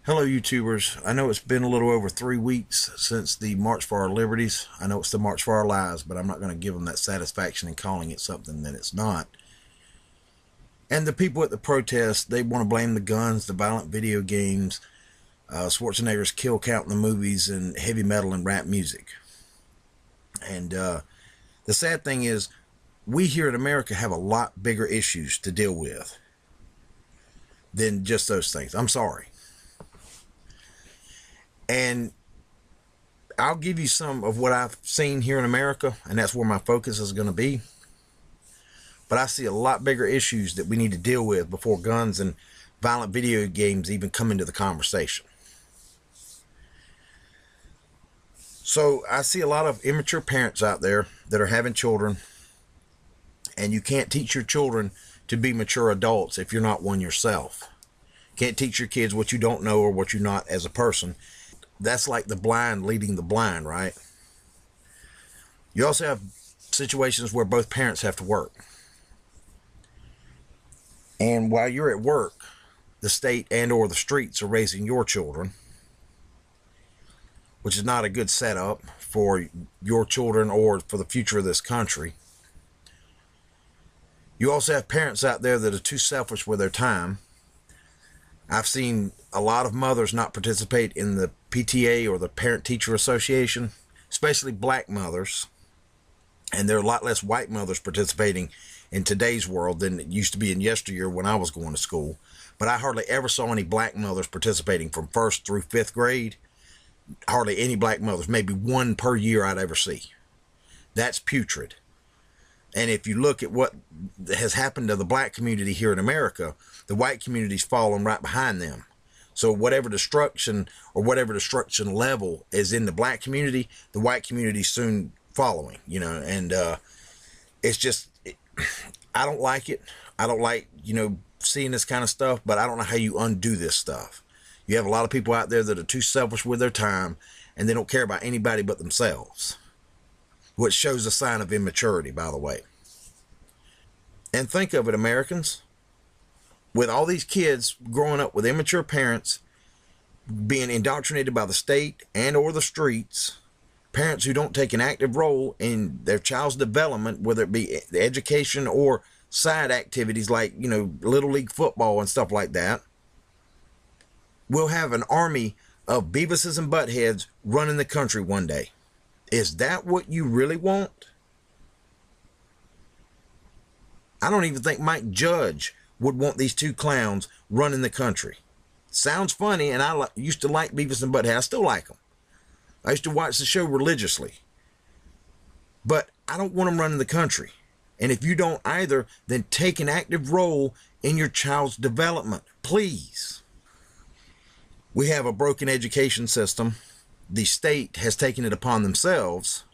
Hello, YouTubers. I know it's been a little over 3 weeks since the March for Our Liberties. I know it's the March for Our Lives, but I'm not going to give them that satisfaction in calling it something that it's not. And the people at the protest, they want to blame the guns, the violent video games, Schwarzenegger's kill count in the movies, and heavy metal and rap music. And the sad thing is, we here in America have a lot bigger issues to deal with than just those things. I'm sorry. And I'll give you some of what I've seen here in America, and that's where my focus is going to be. But I see a lot bigger issues that we need to deal with before guns and violent video games even come into the conversation. So I see a lot of immature parents out there that are having children, and you can't teach your children to be mature adults if you're not one yourself. Can't teach your kids what you don't know or what you're not as a person. That's like the blind leading the blind, right? You also have situations where both parents have to work. And while you're at work, the state and or the streets are raising your children, which is not a good setup for your children or for the future of this country. You also have parents out there that are too selfish with their time. I've seen a lot of mothers not participate in the PTA or the Parent-Teacher Association, especially black mothers. And there are a lot less white mothers participating in today's world than it used to be in yesteryear when I was going to school. But I hardly ever saw any black mothers participating from 1st through 5th grade. Hardly any black mothers, maybe one per year I'd ever see. That's putrid. And if you look at what has happened to the black community here in America, the white community's fallen right behind them. So whatever destruction or whatever destruction level is in the black community, the white community's soon following, and it's just, I don't like it. I don't like, seeing this kind of stuff, but I don't know how you undo this stuff. You have a lot of people out there that are too selfish with their time, and they don't care about anybody but themselves, which shows a sign of immaturity, by the way. And think of it, Americans, with all these kids growing up with immature parents, being indoctrinated by the state and or the streets, parents who don't take an active role in their child's development, whether it be education or side activities like, Little League football and stuff like that, we'll have an army of Beavises and Buttheads running the country one day. Is that what you really want? I don't even think Mike Judge would want these two clowns running the country. Sounds funny, and I used to like Beavis and Butthead. I still like them. I used to watch the show religiously. But I don't want them running the country. And if you don't either, then take an active role in your child's development, please. We have a broken education system. The state has taken it upon themselves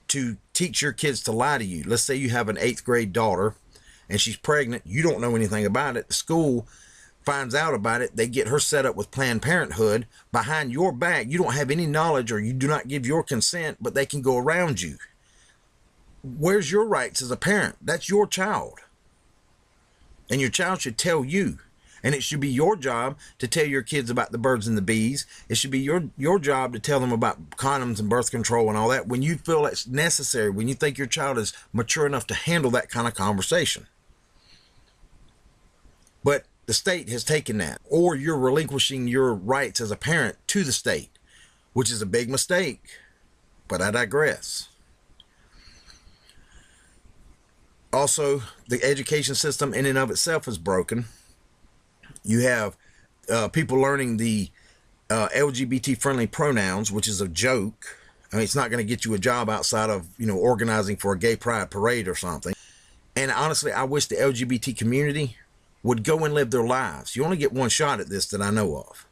to teach your kids to lie to you. Let's say you have an 8th grade daughter and she's pregnant. You don't know anything about it. The school finds out about it. They get her set up with Planned Parenthood behind your back. You don't have any knowledge or you do not give your consent, but they can go around you. Where's your rights as a parent? That's your child. And your child should tell you. And it should be your job to tell your kids about the birds and the bees. It should be your job to tell them about condoms and birth control and all that when you feel it's necessary, when you think your child is mature enough to handle that kind of conversation. But the state has taken that, or you're relinquishing your rights as a parent to the state, which is a big mistake. But I digress. Also, the education system in and of itself is broken. You have people learning the LGBT-friendly pronouns, which is a joke. I mean, it's not going to get you a job outside of, organizing for a gay pride parade or something. And honestly, I wish the LGBT community would go and live their lives. You only get one shot at this that I know of.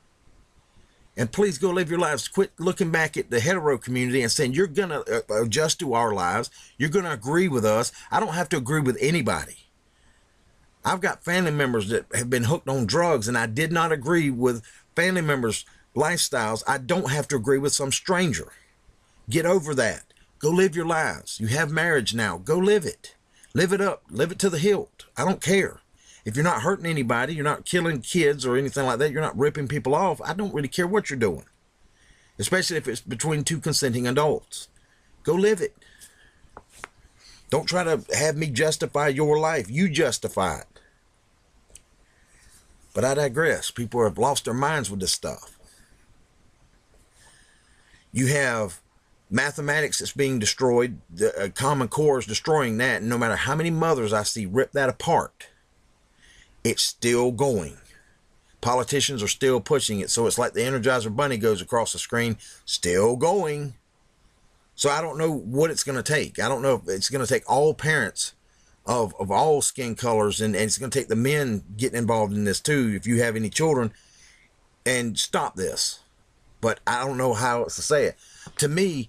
And please go live your lives. Quit looking back at the hetero community and saying, you're going to adjust to our lives. You're going to agree with us. I don't have to agree with anybody. I've got family members that have been hooked on drugs, and I did not agree with family members' lifestyles. I don't have to agree with some stranger. Get over that. Go live your lives. You have marriage now. Go live it. Live it up. Live it to the hilt. I don't care. If you're not hurting anybody, you're not killing kids or anything like that, you're not ripping people off, I don't really care what you're doing. Especially if it's between two consenting adults. Go live it. Don't try to have me justify your life. You justify it. But I digress. People have lost their minds with this stuff. You have mathematics that's being destroyed. The Common Core is destroying that. And no matter how many mothers I see rip that apart, it's still going. Politicians are still pushing it. So it's like the Energizer Bunny goes across the screen, still going. So I don't know what it's going to take. I don't know if it's going to take all parents of all skin colors, and it's going to take the men getting involved in this too, if you have any children, and stop this. But I don't know how else to say it. To me,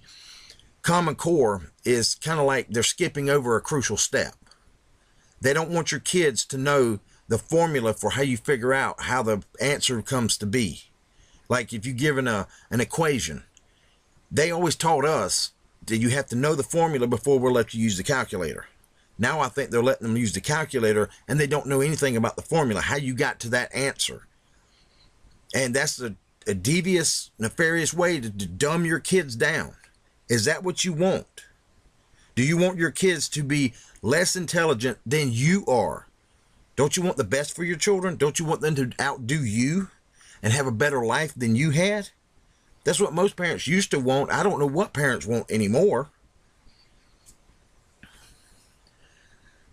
Common Core is kind of like they're skipping over a crucial step. They don't want your kids to know the formula for how you figure out how the answer comes to be. Like if you're given an equation, they always taught us that you have to know the formula before we'll let you use the calculator. Now I think they're letting them use the calculator and they don't know anything about the formula, how you got to that answer. And that's a devious, nefarious way to dumb your kids down. Is that what you want? Do you want your kids to be less intelligent than you are? Don't you want the best for your children? Don't you want them to outdo you and have a better life than you had? That's what most parents used to want. I don't know what parents want anymore.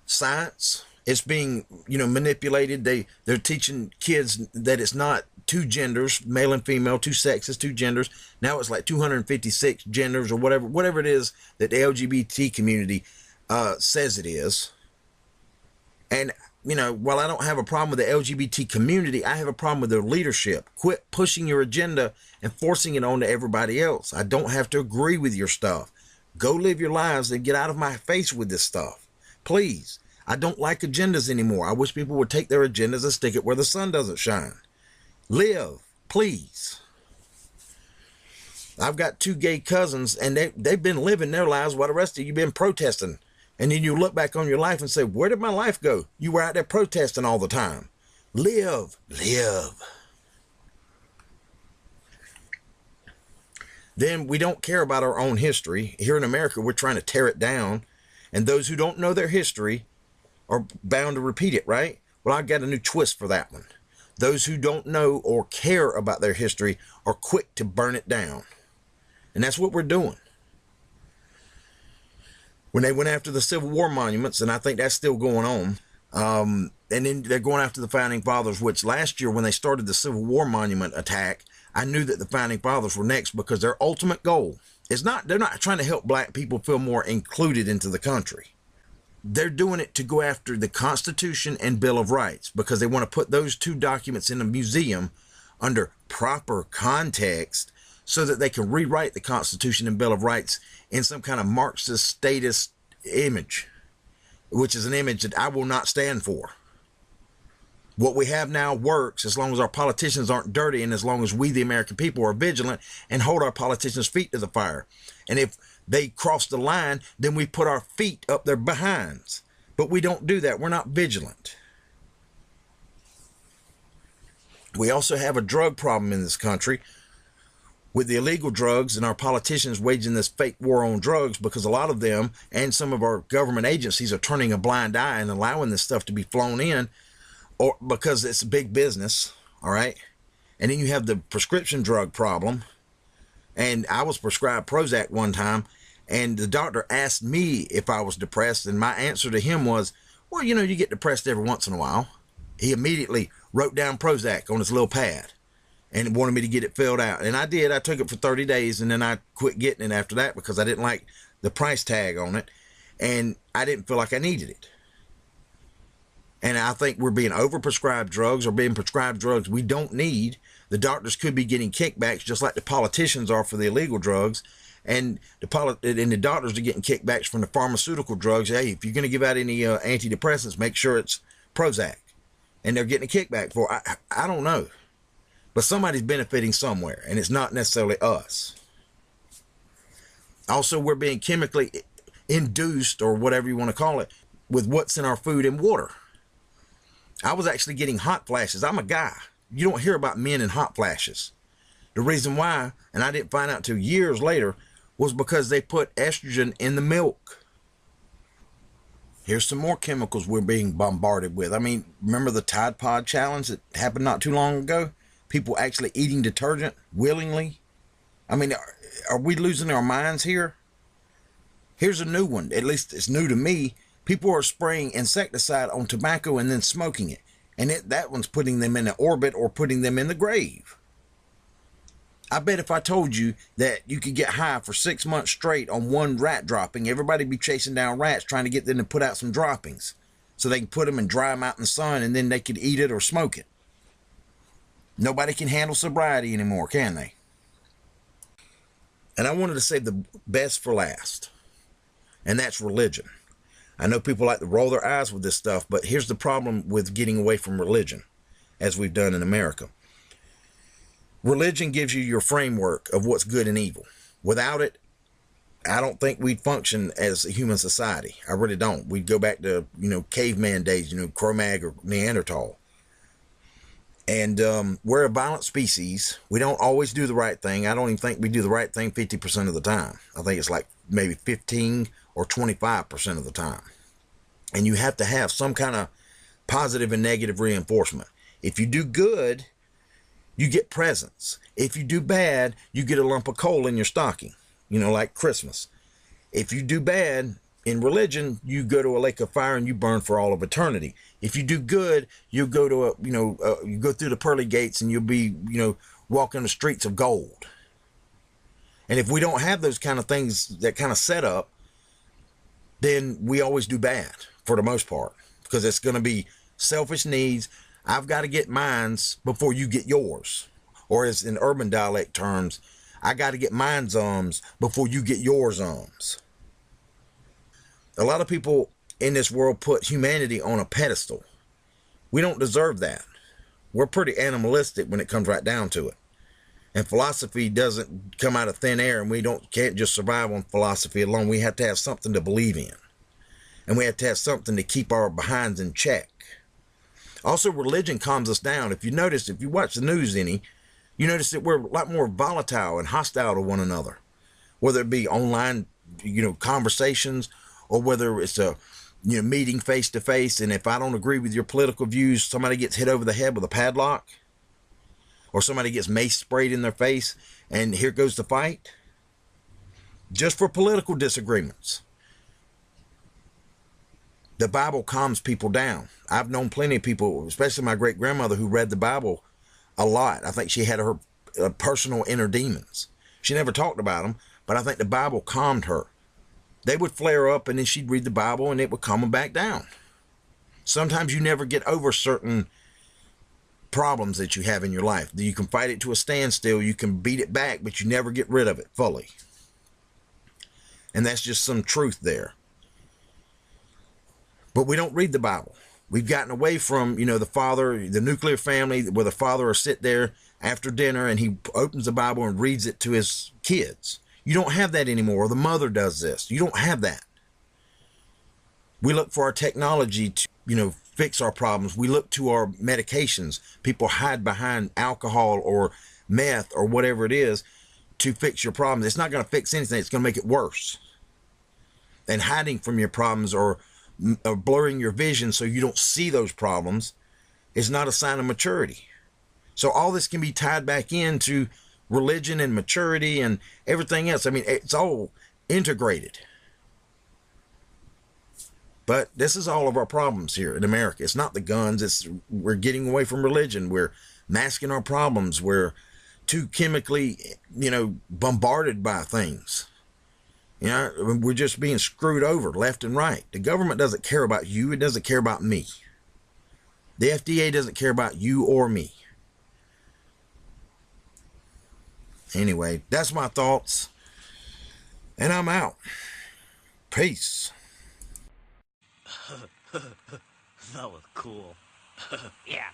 Science, it's being, manipulated. They're teaching kids that it's not two genders, male and female, two sexes, two genders. Now it's like 256 genders or whatever it is that the LGBT community says it is. And while I don't have a problem with the LGBT community, I have a problem with their leadership. Quit pushing your agenda and forcing it on to everybody else. I don't have to agree with your stuff. Go live your lives and get out of my face with this stuff. Please. I don't like agendas anymore. I wish people would take their agendas and stick it where the sun doesn't shine. Live, please. I've got two gay cousins, and they've been living their lives while the rest of you been protesting. And then you look back on your life and say, where did my life go? You were out there protesting all the time. Live. Then we don't care about our own history. Here in America, we're trying to tear it down. And those who don't know their history are bound to repeat it, right? Well, I've got a new twist for that one. Those who don't know or care about their history are quick to burn it down. And that's what we're doing. When they went after the Civil War monuments, and I think that's still going on, and then they're going after the Founding Fathers, which last year when they started the Civil War monument attack, I knew that the Founding Fathers were next because their ultimate goal is they're not trying to help black people feel more included into the country. They're doing it to go after the Constitution and Bill of Rights because they want to put those two documents in a museum under proper context so that they can rewrite the Constitution and Bill of Rights in some kind of Marxist statist image, which is an image that I will not stand for. What we have now works as long as our politicians aren't dirty and as long as we, the American people, are vigilant and hold our politicians' feet to the fire. And if they cross the line, then we put our feet up their behinds. But we don't do that. We're not vigilant. We also have a drug problem in this country with the illegal drugs and our politicians waging this fake war on drugs because a lot of them and some of our government agencies are turning a blind eye and allowing this stuff to be flown in or because it's a big business. All right. And then you have the prescription drug problem. And I was prescribed Prozac one time and the doctor asked me if I was depressed. And my answer to him was, well, you get depressed every once in a while. He immediately wrote down Prozac on his little pad and wanted me to get it filled out. And I did. I took it for 30 days and then I quit getting it after that because I didn't like the price tag on it. And I didn't feel like I needed it. And I think we're being overprescribed drugs or being prescribed drugs we don't need. The doctors could be getting kickbacks just like the politicians are for the illegal drugs. And the doctors are getting kickbacks from the pharmaceutical drugs. Hey, if you're going to give out any antidepressants, make sure it's Prozac. And they're getting a kickback for it. I don't know. But somebody's benefiting somewhere, and it's not necessarily us. Also, we're being chemically induced, or whatever you want to call it, with what's in our food and water. I was actually getting hot flashes. I'm a guy. You don't hear about men in hot flashes. The reason why, and I didn't find out till years later, was because they put estrogen in the milk. Here's some more chemicals we're being bombarded with. I mean, remember the Tide Pod challenge that happened not too long ago? People actually eating detergent willingly. I mean, are we losing our minds here? Here's a new one. At least it's new to me. People are spraying insecticide on tobacco and then smoking it. And that one's putting them in the orbit or putting them in the grave. I bet if I told you that you could get high for 6 months straight on one rat dropping, everybody'd be chasing down rats trying to get them to put out some droppings so they can put them and dry them out in the sun, and then they could eat it or smoke it. Nobody can handle sobriety anymore, can they? And I wanted to save the best for last, and that's religion. I know people like to roll their eyes with this stuff, but here's the problem with getting away from religion, as we've done in America. Religion gives you your framework of what's good and evil. Without it, I don't think we'd function as a human society. I really don't. We'd go back to, caveman days, Cro-Mag or Neanderthal. And we're a violent species. We don't always do the right thing. I don't even think we do the right thing 50% of the time. I think it's like maybe 15 or 25% of the time. And you have to have some kind of positive and negative reinforcement. If you do good, you get presents. If you do bad, you get a lump of coal in your stocking, like Christmas. If you do bad in religion, you go to a lake of fire and you burn for all of eternity. If you do good, you go to you go through the pearly gates and you'll be, walking the streets of gold. And if we don't have those kind of things, that kind of setup, then we always do bad for the most part, because it's going to be selfish needs. I've got to get mines before you get yours. Or as in urban dialect terms, I got to get mine's before you get yours. A lot of people in this world put humanity on a pedestal. We don't deserve that. We're pretty animalistic when it comes right down to it. And philosophy doesn't come out of thin air, and we can't just survive on philosophy alone. We have to have something to believe in. And we have to have something to keep our behinds in check. Also, religion calms us down. If you watch the news any, you notice that we're a lot more volatile and hostile to one another. Whether it be online, conversations, or whether it's a, meeting face to face. And if I don't agree with your political views, somebody gets hit over the head with a padlock, or somebody gets mace sprayed in their face, and here goes the fight. Just for political disagreements. The Bible calms people down. I've known plenty of people, especially my great-grandmother, who read the Bible a lot. I think she had her personal inner demons. She never talked about them, but I think the Bible calmed her. They would flare up, and then she'd read the Bible, and it would calm them back down. Sometimes you never get over certain problems that you have in your life. You can fight it to a standstill. You can beat it back, but you never get rid of it fully. And that's just some truth there. But we don't read the Bible. We've gotten away from, the nuclear family, where the father will sit there after dinner and he opens the Bible and reads it to his kids. You don't have that anymore. Or the mother does this. You don't have that. We look for our technology to, fix our problems. We look to our medications. People hide behind alcohol or meth or whatever it is to fix your problems. It's not going to fix anything. It's going to make it worse. And hiding from your problems or blurring your vision so you don't see those problems is not a sign of maturity. So all this can be tied back into religion and maturity and everything else. I mean, it's all integrated. But this is all of our problems here in America. It's not the guns. We're getting away from religion. We're masking our problems. We're too chemically, bombarded by things. We're just being screwed over left and right. The government doesn't care about you. It doesn't care about me. The FDA doesn't care about you or me. Anyway, that's my thoughts. And I'm out. Peace. That was cool. Yeah.